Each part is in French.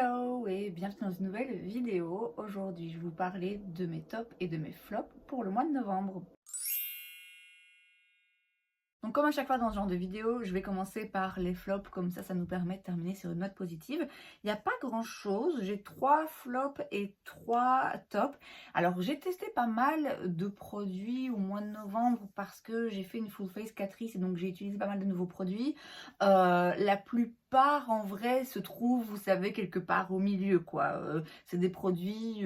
Hello et bienvenue dans une nouvelle vidéo. Aujourd'hui, je vais vous parler de mes tops et de mes flops pour le mois de novembre. Donc comme à chaque fois dans ce genre de vidéo, je vais commencer par les flops, comme ça nous permet de terminer sur une note positive. Il n'y a pas grand chose, j'ai 3 flops et 3 tops. Alors j'ai testé pas mal de produits au mois de novembre parce que j'ai fait une full face Catrice et donc j'ai utilisé pas mal de nouveaux produits. La plupart en vrai se trouvent, vous savez, quelque part au milieu quoi. C'est des produits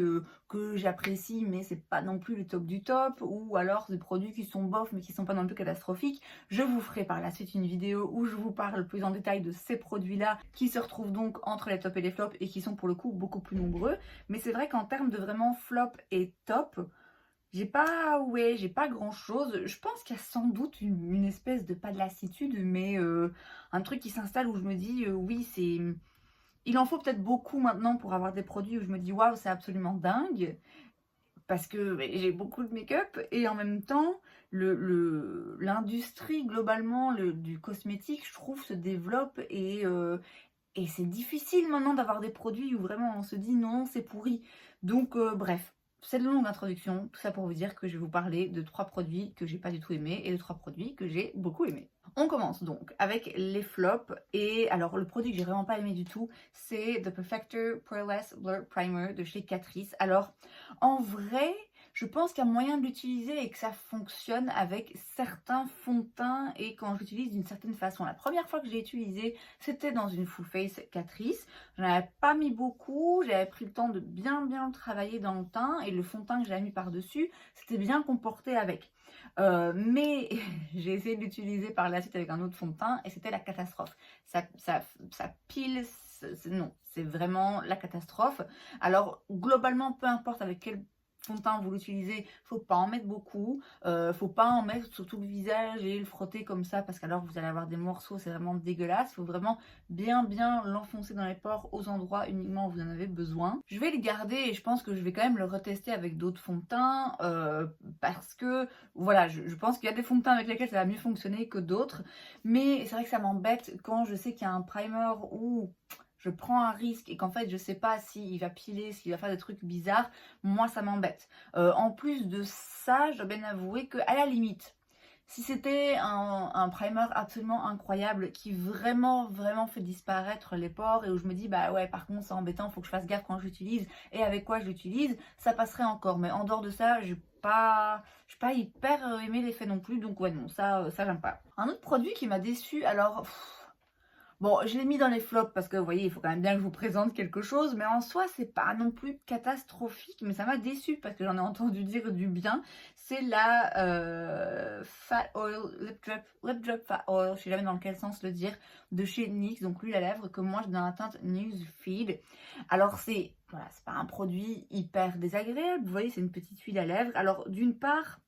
que j'apprécie mais c'est pas non plus le top du top, ou alors des produits qui sont bof mais qui sont pas non plus catastrophiques. Je vous ferai par la suite une vidéo où je vous parle plus en détail de ces produits-là qui se retrouvent donc entre les tops et les flops et qui sont pour le coup beaucoup plus nombreux. Mais c'est vrai qu'en termes de vraiment flop et top, j'ai pas grand chose. Je pense qu'il y a sans doute une espèce de, pas de lassitude, mais un truc qui s'installe où je me dis oui, c'est... Il en faut peut-être beaucoup maintenant pour avoir des produits où je me dis waouh, c'est absolument dingue parce que j'ai beaucoup de make-up et en même temps l'industrie globalement du cosmétique, je trouve, se développe et c'est difficile maintenant d'avoir des produits où vraiment on se dit non, c'est pourri. Donc bref, c'est une longue introduction, tout ça pour vous dire que je vais vous parler de 3 produits que j'ai pas du tout aimés et de 3 produits que j'ai beaucoup aimés. On commence donc avec les flops. Et alors le produit que j'ai vraiment pas aimé du tout, c'est The Perfector Poreless Blur Primer de chez Catrice. Alors en vrai, je pense qu'il y a moyen de l'utiliser et que ça fonctionne avec certains fonds de teint et quand j'utilise d'une certaine façon. La première fois que je l'ai utilisé, c'était dans une full face Catrice. J'en avais pas mis beaucoup, j'avais pris le temps de bien le travailler dans le teint et le fond de teint que j'avais mis par-dessus, c'était bien comporté avec. Mais j'ai essayé de l'utiliser par la suite avec un autre fond de teint et c'était la catastrophe. Ça pile, non, c'est vraiment la catastrophe. Alors globalement, peu importe avec quel fond de teint vous l'utilisez, faut pas en mettre beaucoup, faut pas en mettre sur tout le visage et le frotter comme ça parce qu'alors vous allez avoir des morceaux, c'est vraiment dégueulasse. Faut vraiment bien l'enfoncer dans les pores aux endroits uniquement où vous en avez besoin. Je vais le garder et je pense que je vais quand même le retester avec d'autres fonds de teint parce que voilà, je pense qu'il y a des fonds de teint avec lesquels ça va mieux fonctionner que d'autres, mais c'est vrai que ça m'embête quand je sais qu'il y a un primer où je prends un risque et qu'en fait je sais pas s'il va piler, s'il va faire des trucs bizarres. Moi ça m'embête. En plus de ça, je dois bien avouer que à la limite, si c'était un primer absolument incroyable qui vraiment fait disparaître les pores et où je me dis bah ouais, par contre c'est embêtant, faut que je fasse gaffe quand je l'utilise et avec quoi je l'utilise, ça passerait encore. Mais en dehors de ça, j'ai pas hyper aimé l'effet non plus, donc ouais non, ça j'aime pas. Un autre produit qui m'a déçu, alors bon, je l'ai mis dans les flops parce que vous voyez, il faut quand même bien que je vous présente quelque chose, mais en soi, c'est pas non plus catastrophique, mais ça m'a déçu parce que j'en ai entendu dire du bien. C'est la Fat Oil Lip Drop Fat Oil, je sais jamais dans quel sens le dire, de chez NYX, donc l'huile à lèvres que moi j'ai dans la teinte Newsfeed. Alors c'est voilà, c'est pas un produit hyper désagréable, vous voyez, c'est une petite huile à lèvres. Alors d'une part,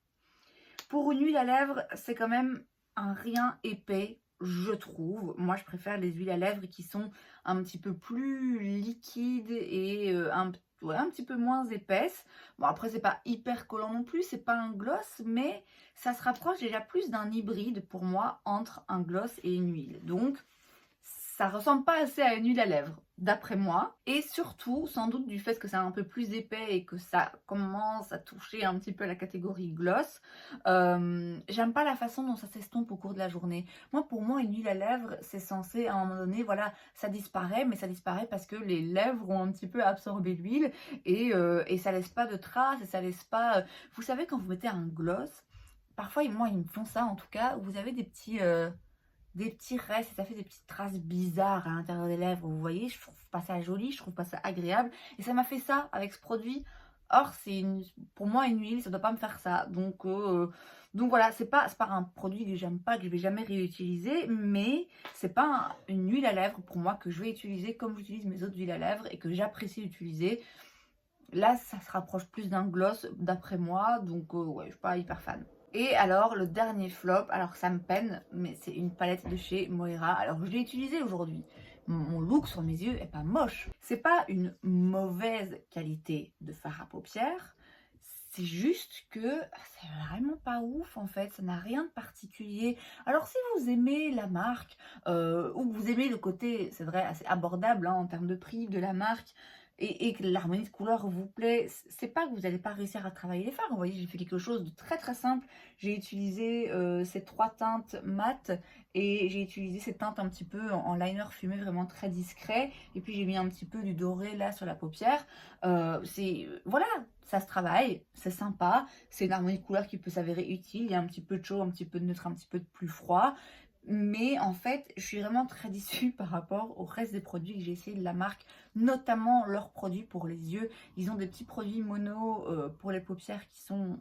pour une huile à lèvres, c'est quand même un rien épais, je trouve. Moi, je préfère les huiles à lèvres qui sont un petit peu plus liquides et un petit peu moins épaisses. Bon, après, c'est pas hyper collant non plus, c'est pas un gloss, mais ça se rapproche déjà plus d'un hybride pour moi entre un gloss et une huile. Donc, ça ressemble pas assez à une huile à lèvres, d'après moi. Et surtout, sans doute du fait que c'est un peu plus épais et que ça commence à toucher un petit peu la catégorie gloss, j'aime pas la façon dont ça s'estompe au cours de la journée. Pour moi, une huile à lèvres, c'est censé, à un moment donné, voilà, ça disparaît, mais ça disparaît parce que les lèvres ont un petit peu absorbé l'huile et ça laisse pas de traces, et ça laisse pas... Vous savez, quand vous mettez un gloss, parfois, moi, ils me font ça en tout cas, vous avez des petits restes et ça fait des petites traces bizarres à l'intérieur des lèvres, vous voyez, je trouve pas ça joli, je trouve pas ça agréable et ça m'a fait ça avec ce produit. Or pour moi une huile, ça doit pas me faire ça, donc voilà, c'est pas un produit que j'aime pas, que je vais jamais réutiliser, mais c'est pas une huile à lèvres pour moi que je vais utiliser comme j'utilise mes autres huiles à lèvres et que j'apprécie utiliser. Là ça se rapproche plus d'un gloss d'après moi, donc ouais, je suis pas hyper fan. Et alors le dernier flop, alors ça me peine, mais c'est une palette de chez Moira. Alors je l'ai utilisée aujourd'hui. Mon look sur mes yeux est pas moche. C'est pas une mauvaise qualité de fard à paupières. C'est juste que c'est vraiment pas ouf en fait, ça n'a rien de particulier. Alors si vous aimez la marque, ou que vous aimez le côté, c'est vrai, assez abordable, hein, en termes de prix de la marque et que l'harmonie de couleurs vous plaît, c'est pas que vous allez pas réussir à travailler les fards. Vous voyez, j'ai fait quelque chose de très, très simple. J'ai utilisé, ces 3 teintes mat et j'ai utilisé ces teintes un petit peu en liner fumé vraiment très discret et puis j'ai mis un petit peu du doré là sur la paupière. Voilà, ça se travaille, c'est sympa, c'est une harmonie de couleurs qui peut s'avérer utile. Il y a un petit peu de chaud, un petit peu de neutre, un petit peu de plus froid. Mais en fait, je suis vraiment très déçue par rapport au reste des produits que j'ai essayé de la marque, notamment leurs produits pour les yeux. Ils ont des petits produits mono pour les paupières qui sont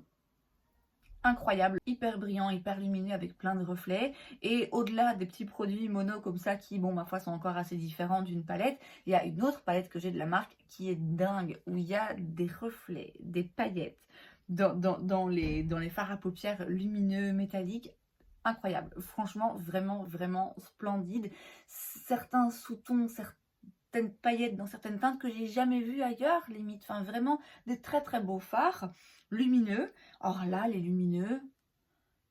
incroyables, hyper brillants, hyper lumineux avec plein de reflets. Et au-delà des petits produits mono comme ça qui, bon, ma foi, sont encore assez différents d'une palette, il y a une autre palette que j'ai de la marque qui est dingue, où il y a des reflets, des paillettes dans les fards à paupières lumineux, métalliques. Incroyable, franchement, vraiment, vraiment splendide. Certains sous-tons, certaines paillettes dans certaines teintes que j'ai jamais vues ailleurs, limite. Enfin, vraiment des très très beaux fards lumineux. Or là, les lumineux,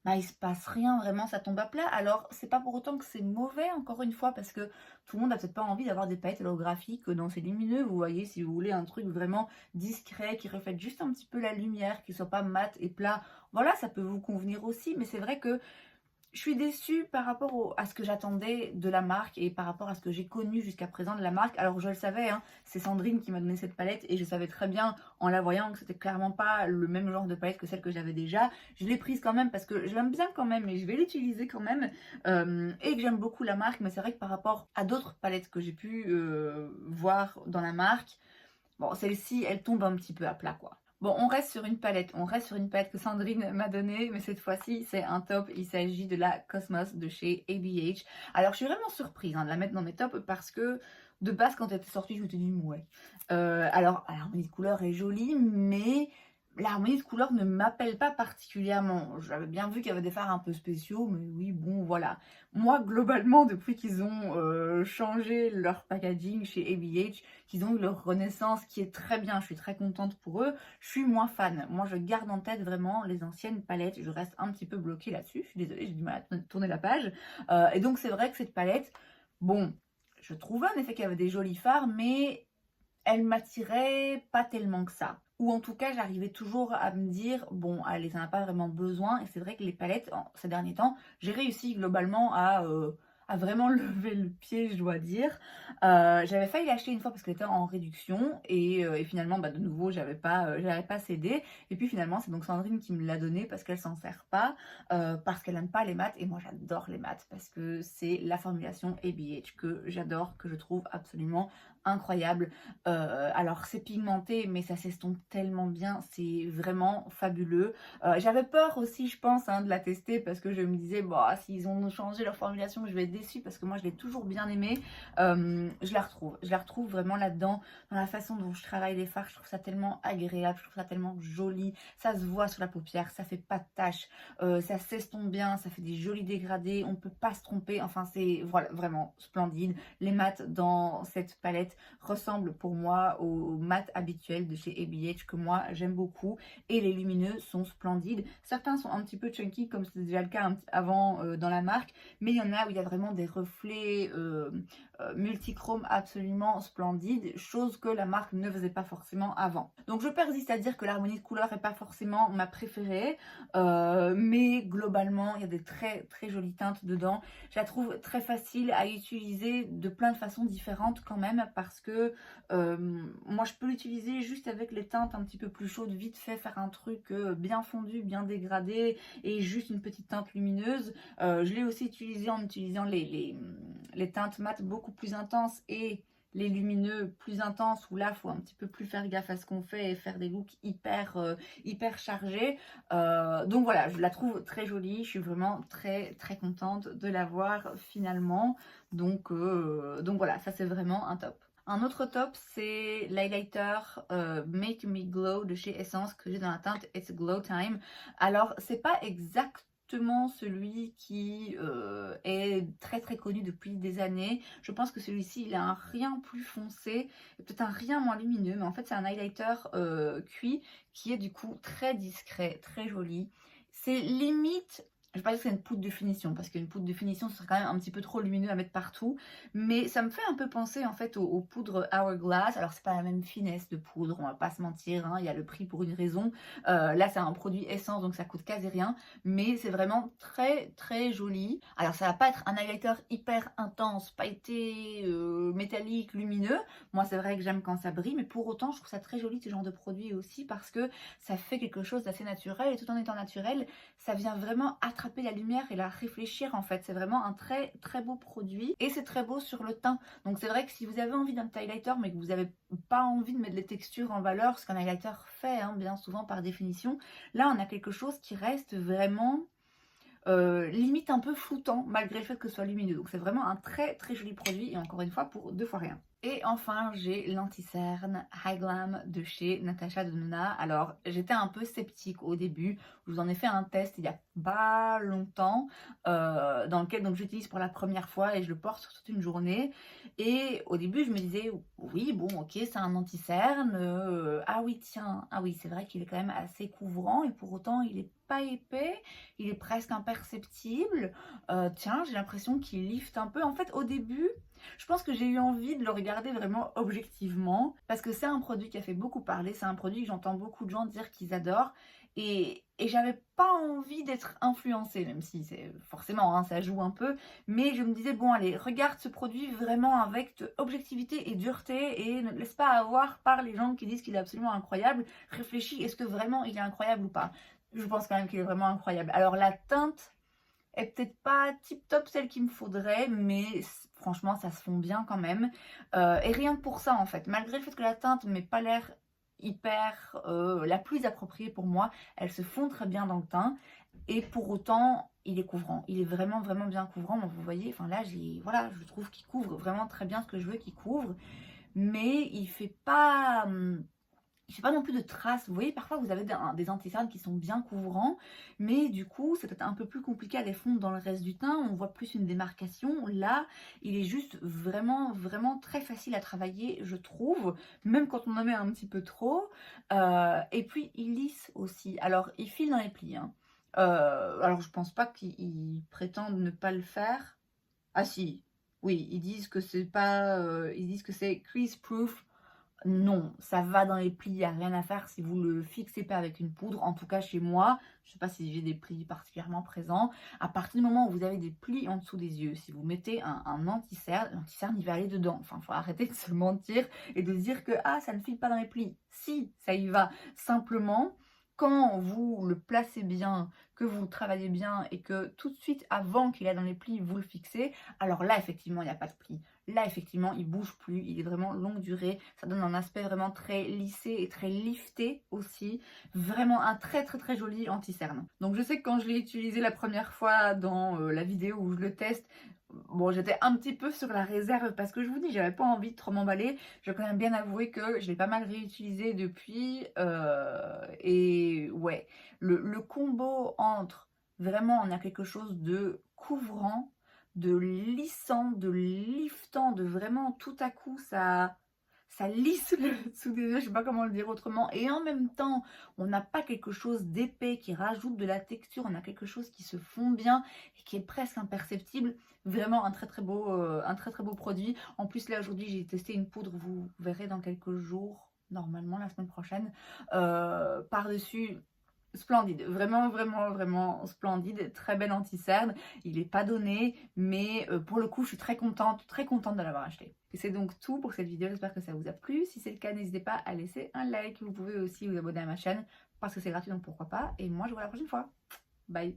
bah, il se passe rien, vraiment, ça tombe à plat. Alors, c'est pas pour autant que c'est mauvais, encore une fois, parce que tout le monde a peut-être pas envie d'avoir des paillettes holographiques dans ces lumineux. Vous voyez, si vous voulez un truc vraiment discret, qui reflète juste un petit peu la lumière, qui soit pas mat et plat, voilà, ça peut vous convenir aussi. Mais c'est vrai que je suis déçue par rapport à ce que j'attendais de la marque et par rapport à ce que j'ai connu jusqu'à présent de la marque. Alors je le savais, hein, c'est Sandrine qui m'a donné cette palette et je savais très bien en la voyant que c'était clairement pas le même genre de palette que celle que j'avais déjà. Je l'ai prise quand même parce que je l'aime bien quand même et je vais l'utiliser quand même, et que j'aime beaucoup la marque. Mais c'est vrai que par rapport à d'autres palettes que j'ai pu voir dans la marque, bon, celle-ci, elle tombe un petit peu à plat, quoi. Bon, on reste sur une palette que Sandrine m'a donnée, mais cette fois-ci, c'est un top. Il s'agit de la Cosmos de chez ABH. Alors, je suis vraiment surprise, hein, de la mettre dans mes tops parce que, de base, quand elle était sortie, je me suis dit, ouais. Alors, l'harmonie de couleur est jolie, mais l'harmonie de couleur ne m'appelle pas particulièrement. J'avais bien vu qu'il y avait des fards un peu spéciaux, mais oui, bon, voilà. Moi, globalement, depuis qu'ils ont changé leur packaging chez ABH, qu'ils ont eu leur renaissance qui est très bien, je suis très contente pour eux, je suis moins fan. Moi, je garde en tête vraiment les anciennes palettes, je reste un petit peu bloquée là-dessus, je suis désolée, j'ai du mal à tourner la page. Et donc, c'est vrai que cette palette, bon, je trouvais en effet qu'il y avait des jolis fards, mais elle m'attirait pas tellement que ça. Ou en tout cas, j'arrivais toujours à me dire, bon, elle en a pas vraiment besoin. Et c'est vrai que les palettes, ces derniers temps, j'ai réussi globalement à vraiment lever le pied, je dois dire. J'avais failli l'acheter une fois parce qu'elle était en réduction. Et finalement, bah, de nouveau, j'avais pas cédé. Et puis finalement, c'est donc Sandrine qui me l'a donné parce qu'elle s'en sert pas, parce qu'elle aime pas les maths. Et moi, j'adore les maths parce que c'est la formulation ABH que j'adore, que je trouve absolument incroyable. Alors c'est pigmenté mais ça s'estompe tellement bien, c'est vraiment fabuleux. J'avais peur aussi, je pense, hein, de la tester parce que je me disais, bon, s'ils ont changé leur formulation, je vais être déçue parce que moi je l'ai toujours bien aimée. Je la retrouve vraiment là-dedans, dans la façon dont je travaille les fards. Je trouve ça tellement agréable, je trouve ça tellement joli, ça se voit sur la paupière, ça fait pas de taches, ça s'estompe bien, ça fait des jolis dégradés, on peut pas se tromper, enfin c'est voilà, vraiment splendide. Les mats dans cette palette ressemblent pour moi aux mats habituels de chez ABH que moi j'aime beaucoup, et les lumineux sont splendides. Certains sont un petit peu chunky comme c'était déjà le cas avant dans la marque, mais il y en a où il y a vraiment des reflets multichrome absolument splendides, chose que la marque ne faisait pas forcément avant. Donc je persiste à dire que l'harmonie de couleur n'est pas forcément ma préférée, mais globalement il y a des très très jolies teintes dedans. Je la trouve très facile à utiliser de plein de façons différentes quand même, parce que moi je peux l'utiliser juste avec les teintes un petit peu plus chaudes, vite fait faire un truc bien fondu, bien dégradé et juste une petite teinte lumineuse. Je l'ai aussi utilisé en utilisant les teintes mat beaucoup plus intenses et les lumineux plus intenses, où là il faut un petit peu plus faire gaffe à ce qu'on fait et faire des looks hyper chargés. Donc voilà, je la trouve très jolie, je suis vraiment très très contente de l'avoir finalement. Donc voilà, ça c'est vraiment un top. Un autre top, c'est l'highlighter Make Me Glow de chez Essence que j'ai dans la teinte It's Glow Time. Alors, c'est pas exactement justement celui qui est très très connu depuis des années. Je pense que celui-ci, il a un rien plus foncé, peut-être un rien moins lumineux, mais en fait c'est un highlighter cuit qui est du coup très discret, très joli. C'est limite, je vais pas dire que c'est une poudre de finition, parce qu'une poudre de finition, ce serait quand même un petit peu trop lumineux à mettre partout. Mais ça me fait un peu penser en fait aux poudres Hourglass. Alors c'est pas la même finesse de poudre, on va pas se mentir, hein, il y a le prix pour une raison. Là c'est un produit essence, donc ça coûte quasi rien. Mais c'est vraiment très très joli. Alors ça va pas être un highlighter hyper intense, pailleté, métallique, lumineux. Moi c'est vrai que j'aime quand ça brille, mais pour autant je trouve ça très joli ce genre de produit aussi, parce que ça fait quelque chose d'assez naturel, et tout en étant naturel, ça vient vraiment attraper la lumière et la réfléchir en fait. C'est vraiment un très très beau produit, et c'est très beau sur le teint. Donc c'est vrai que si vous avez envie d'un petit highlighter mais que vous n'avez pas envie de mettre les textures en valeur, ce qu'un highlighter fait hein, bien souvent par définition, là on a quelque chose qui reste vraiment limite un peu floutant malgré le fait que ce soit lumineux. Donc c'est vraiment un très très joli produit, et encore une fois pour 2 fois rien. Et enfin, j'ai l'anti-cerne High Glam de chez Natasha Denona. Alors, j'étais un peu sceptique au début. Je vous en ai fait un test il y a pas longtemps, dans lequel donc j'utilise pour la première fois et je le porte sur toute une journée. Et au début, je me disais, oui, bon, ok, c'est un anti-cerne. Ah oui, tiens, ah oui, c'est vrai qu'il est quand même assez couvrant, et pour autant, il est pas épais, il est presque imperceptible. Tiens, j'ai l'impression qu'il lifte un peu. En fait, au début, je pense que j'ai eu envie de le regarder vraiment objectivement, parce que c'est un produit qui a fait beaucoup parler, c'est un produit que j'entends beaucoup de gens dire qu'ils adorent, et j'avais pas envie d'être influencée, même si c'est forcément, hein, ça joue un peu, mais je me disais, bon allez, regarde ce produit vraiment avec objectivité et dureté, et ne te laisse pas avoir par les gens qui disent qu'il est absolument incroyable. Réfléchis, est-ce que vraiment il est incroyable ou pas? Je pense quand même qu'il est vraiment incroyable. Alors la teinte est peut-être pas tip top celle qu'il me faudrait, mais franchement ça se fond bien quand même. Et rien que pour ça en fait, malgré le fait que la teinte m'ait pas l'air hyper la plus appropriée pour moi, elle se fond très bien dans le teint, et pour autant il est couvrant, il est vraiment vraiment bien couvrant. Bon, vous voyez, enfin là voilà, je trouve qu'il couvre vraiment très bien ce que je veux qu'il couvre, mais il fait pas je fais pas non plus de traces. Vous voyez, parfois vous avez des anti-cernes qui sont bien couvrants, mais du coup c'est peut-être un peu plus compliqué à les fondre dans le reste du teint. On voit plus une démarcation. Là, il est juste vraiment vraiment très facile à travailler, je trouve, même quand on en met un petit peu trop. Et puis il lisse aussi. Alors il file dans les plis, hein. Alors je pense pas qu'ils prétendent ne pas le faire. Ah si, oui, ils disent que c'est pas, ils disent que c'est crease proof. Non, ça va dans les plis, il n'y a rien à faire si vous ne le fixez pas avec une poudre. En tout cas, chez moi, je ne sais pas si j'ai des plis particulièrement présents. À partir du moment où vous avez des plis en dessous des yeux, si vous mettez un anti-cerne, l'anti-cerne, il va aller dedans. Enfin, il faut arrêter de se mentir et de se dire que ah, ça ne file pas dans les plis. Si, ça y va. Simplement, quand vous le placez bien, que vous travaillez bien et que tout de suite, avant qu'il aille dans les plis, vous le fixez, alors là, effectivement, il n'y a pas de plis. Là, effectivement, il bouge plus, il est vraiment longue durée. Ça donne un aspect vraiment très lissé et très lifté aussi. Vraiment un très très très joli anti-cerne. Donc je sais que quand je l'ai utilisé la première fois dans la vidéo où je le teste, bon, j'étais un petit peu sur la réserve parce que je vous dis, j'avais pas envie de trop m'emballer. Je vais quand même bien avouer que je l'ai pas mal réutilisé depuis. Et ouais, le combo entre vraiment on a quelque chose de couvrant, de lissant, de liftant, de vraiment tout à coup ça lisse le dessous des yeux, je sais pas comment le dire autrement, et en même temps on n'a pas quelque chose d'épais qui rajoute de la texture, on a quelque chose qui se fond bien et qui est presque imperceptible. Vraiment un très très beau produit. En plus là aujourd'hui j'ai testé une poudre, vous verrez dans quelques jours, normalement la semaine prochaine, par dessus. Splendide, vraiment, vraiment, vraiment splendide, très bel anti-cerne. Il n'est pas donné, mais pour le coup, je suis très contente de l'avoir acheté. Et c'est donc tout pour cette vidéo, j'espère que ça vous a plu. Si c'est le cas, n'hésitez pas à laisser un like. Vous pouvez aussi vous abonner à ma chaîne parce que c'est gratuit, donc pourquoi pas. Et moi, je vous vois la prochaine fois. Bye!